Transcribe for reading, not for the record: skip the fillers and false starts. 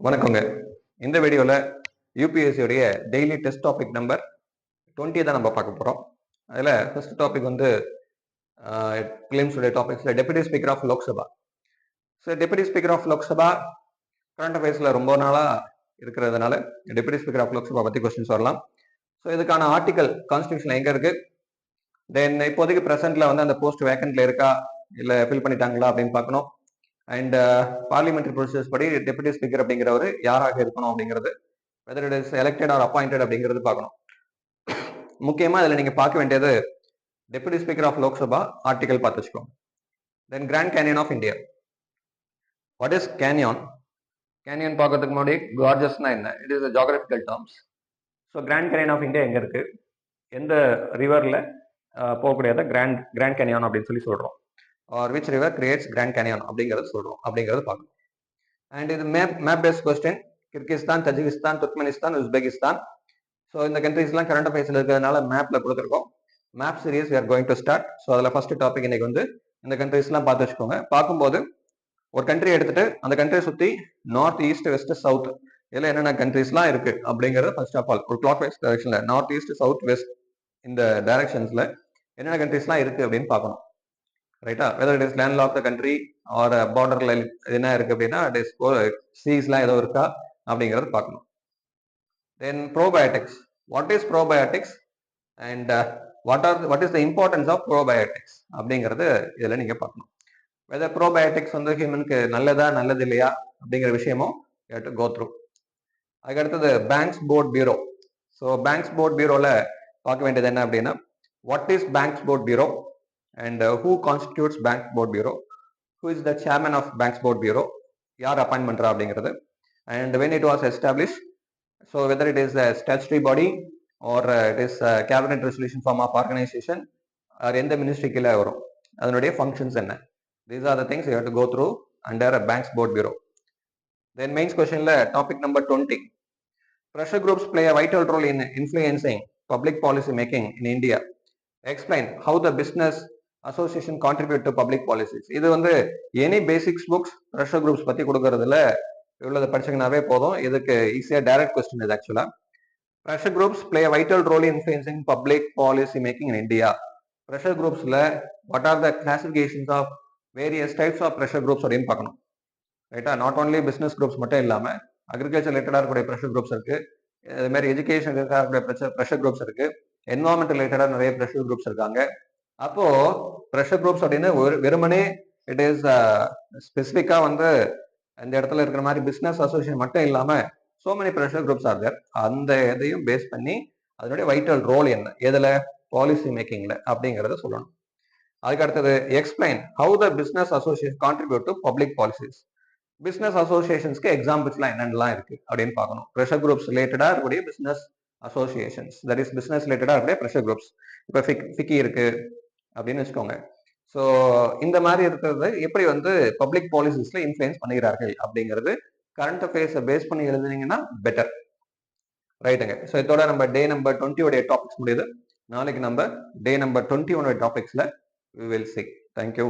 வணக்கங்க. இந்த வீடியோல யூபிஎஸ்சி உடைய டெய்லி டெஸ்ட் டாபிக் நம்பர் 20 தான் நம்ம பார்க்க போறோம். அதுல ஃபர்ஸ்ட் டாபிக் வந்து பிலிம்ஸ் உடைய டாபிக்ஸ்ல deputy speaker of Lok Sabha. So deputy speaker of Lok Sabha current அஃபேர்ஸ்ல ரொம்ப நாளா இருக்கிறதுனால டெபுட்டி ஸ்பீக்கர் ஆஃப் லோக்சபா பத்தி கொஸ்டின்ஸ் வரலாம். ஸோ இதுக்கான ஆர்டிகல் கான்ஸ்டியூஷன் எங்க இருக்கு, தென் இப்போதைக்கு பிரசன்ட்ல வந்து அந்த போஸ்ட் வேக்கன்ட்ல இருக்கா இல்ல ஃபில் பண்ணிட்டாங்களா அப்படின்னு பார்க்கணும். அண்ட் பார்லிமெண்டரி ப்ரொசீஜர்ஸ் படி டெபுட்டி ஸ்பீக்கர் அப்படிங்கிறவர் யாராக இருக்கணும் அப்படிங்கிறது, whether it is elected or appointed அப்படிங்கிறது பார்க்கணும். முக்கியமா இதுல நீங்க பார்க்க வேண்டியது deputy speaker of Lok Sabha article பார்த்து வச்சுக்கோங்க. Then Grand Canyon of India. What is canyon? Canyon பார்க்கறதுக்கு முன்னாடி கார்ஜஸ்னா என்ன? It is geographical terms. So Grand Canyon of India எங்க இருக்கு, எந்த ரிவர்ல போகக்கூடியதை கிராண்ட் கேனியான் அப்படின்னு சொல்லி சொல்றோம். Or which river creates Grand Canyon அப்படிங்கிறது சொல்றோம் அப்படிங்கிறது பார்க்கணும். அண்ட் இது map based question. Kyrgyzstan, Tajikistan, Turkmenistan, Uzbekistan. So இந்த கண்ட்ரீஸ்லாம் கரண்ட் அஃபேர்ஸ்ல இருக்கிறதுனால மேப்ல கொடுத்துருக்கோம். Map series we are going to start. So அதில் ஃபர்ஸ்ட் டாபிக் இன்னைக்கு வந்து இந்த கண்ட்ரீஸ்லாம் பார்த்து வச்சுக்கோங்க. பார்க்கும்போது ஒரு கண்ட்ரி எடுத்துட்டு அந்த கண்ட்ரியை சுற்றி நார்த் ஈஸ்ட் வெஸ்ட் சவுத் இதில் என்னென்ன கண்ட்ரீஸ்லாம் இருக்கு அப்படிங்கிறது ஃபர்ஸ்ட் ஆஃப் ஆல் ஒரு கிளாக் வைஸ் டைரக்ஷன்ல நார்த் ஈஸ்ட் சவுத் வெஸ்ட் இந்த டைரக்ஷன்ஸ்ல என்னென்ன கண்ட்ரீஸ்லாம் இருக்கு அப்படின்னு பார்க்கணும். ரைட்டா? Whether it is land lock country or பார்டர்ல என்ன இருக்கு அப்படின்னா இட் இஸ் சீஸ்லாம் ஏதோ இருக்கா அப்படிங்கிறது பார்க்கணும். Then probiotics. What is probiotics and what is the importance of probiotics அப்படிங்கிறது இதுல நீங்க பார்க்கணும். வெதர் ப்ரோபயோட்டிக்ஸ் வந்து ஹியூமனுக்கு நல்லதா நல்லது இல்லையா அப்படிங்கிற விஷயமும் கோ த்ரூ. அதுக்கு அடுத்தது banks board bureau. So banks board பியூரோல பார்க்க வேண்டியது என்ன அப்படின்னா what is banks board bureau and who constitutes bank board bureau, who is the chairman of banks board bureau, யார் அப்பாயின்ட் பண்றா அப்படிங்கிறது, and when it was established, so whether it is a statutory body or it is a cabinet resolution form of organization or எந்த ministry கீழே வரும், அதனுடைய functions என்ன, these are the things you have to go through under a banks board bureau. Then mains questionல topic number 20, pressure groups play a vital role in influencing public policy making in India. Explain how the business association contribute to public policies. இது வந்து any basics books pressure groups பத்தி கொடுக்கறதுல இவ்வளவு படிச்சீங்கன்னாவே போதும். இதுக்கு ஈஸியா direct question இது. ஆக்சுவலா pressure groups play vital role in influencing public policy making in India. Pressure குரூப்ஸ்ல what are the classifications of various types of pressure groups அப்படின்னு பார்க்கணும். ரைட்டா? நாட் ஓன்லி பிசினஸ் குரூப்ஸ் மட்டும் இல்லாம அக்ரிகல்ச்சர் ரிலேட்டடா இருக்கக்கூடிய ப்ரெஷர் குரூப்ஸ் இருக்கு, இது மாதிரி எஜுகேஷன் இருக்கக்கூடிய ப்ரெஷர் குரூப்ஸ் இருக்கு, என்வரான்மெண்ட் ரிலேட்டடா நிறைய ப்ரெஷர் குரூப்ஸ் இருக்காங்க. அப்போ ப்ரெஷர் குரூப்ஸ் அப்படின்னு வெறுமனே இட் இஸ் ஸ்பெசிஃபிக்கா வந்து இந்த இடத்துல இருக்கிற மாதிரி பிசினஸ் அசோசியேஷன் மட்டும் இல்லாம so many pressure groups are there. அந்த இதையும் பேஸ் பண்ணி அதனுடைய வைட்டல் ரோல் என்ன, எதுல, பாலிசி மேக்கிங்ல அப்படிங்கறத சொல்லணும். அதுக்கு அடுத்தது explain how the business association contribute to public policies. Business அசோசியேஷன்ஸ்க்கு எக்ஸாம்பிள்ஸ்லாம் என்னென்னலாம் இருக்கு அப்படின்னு பார்க்கணும். ப்ரெஷர் குரூப்ஸ் ரிலேட்டடா இருக்கக்கூடிய business associations, that is business ரிலேட்டடா இருக்கக்கூடிய ப்ரெஷர் குரூப்ஸ். இப்போ ஃபிக்கி இருக்கு அப்படின்னு வச்சுக்கோங்க. ஸோ இந்த மாதிரி இருக்கிறது எப்படி வந்து பப்ளிக் பாலிசிஸ்ல இன்ஃபுளுன்ஸ் பண்ணுகிறார்கள் அப்படிங்கிறது கரண்ட் அஃபேர்ஸை பேஸ் பண்ணி எழுதுனீங்கன்னா பெட்டர். ரைட்டுங்க. ஸோ இதோட நம்ம டே நம்பர் 20 உடைய டாபிக்ஸ் முடியுது. நாளைக்கு நம்ம டே number 21 டாபிக்ஸ்ல we will see. Thank you.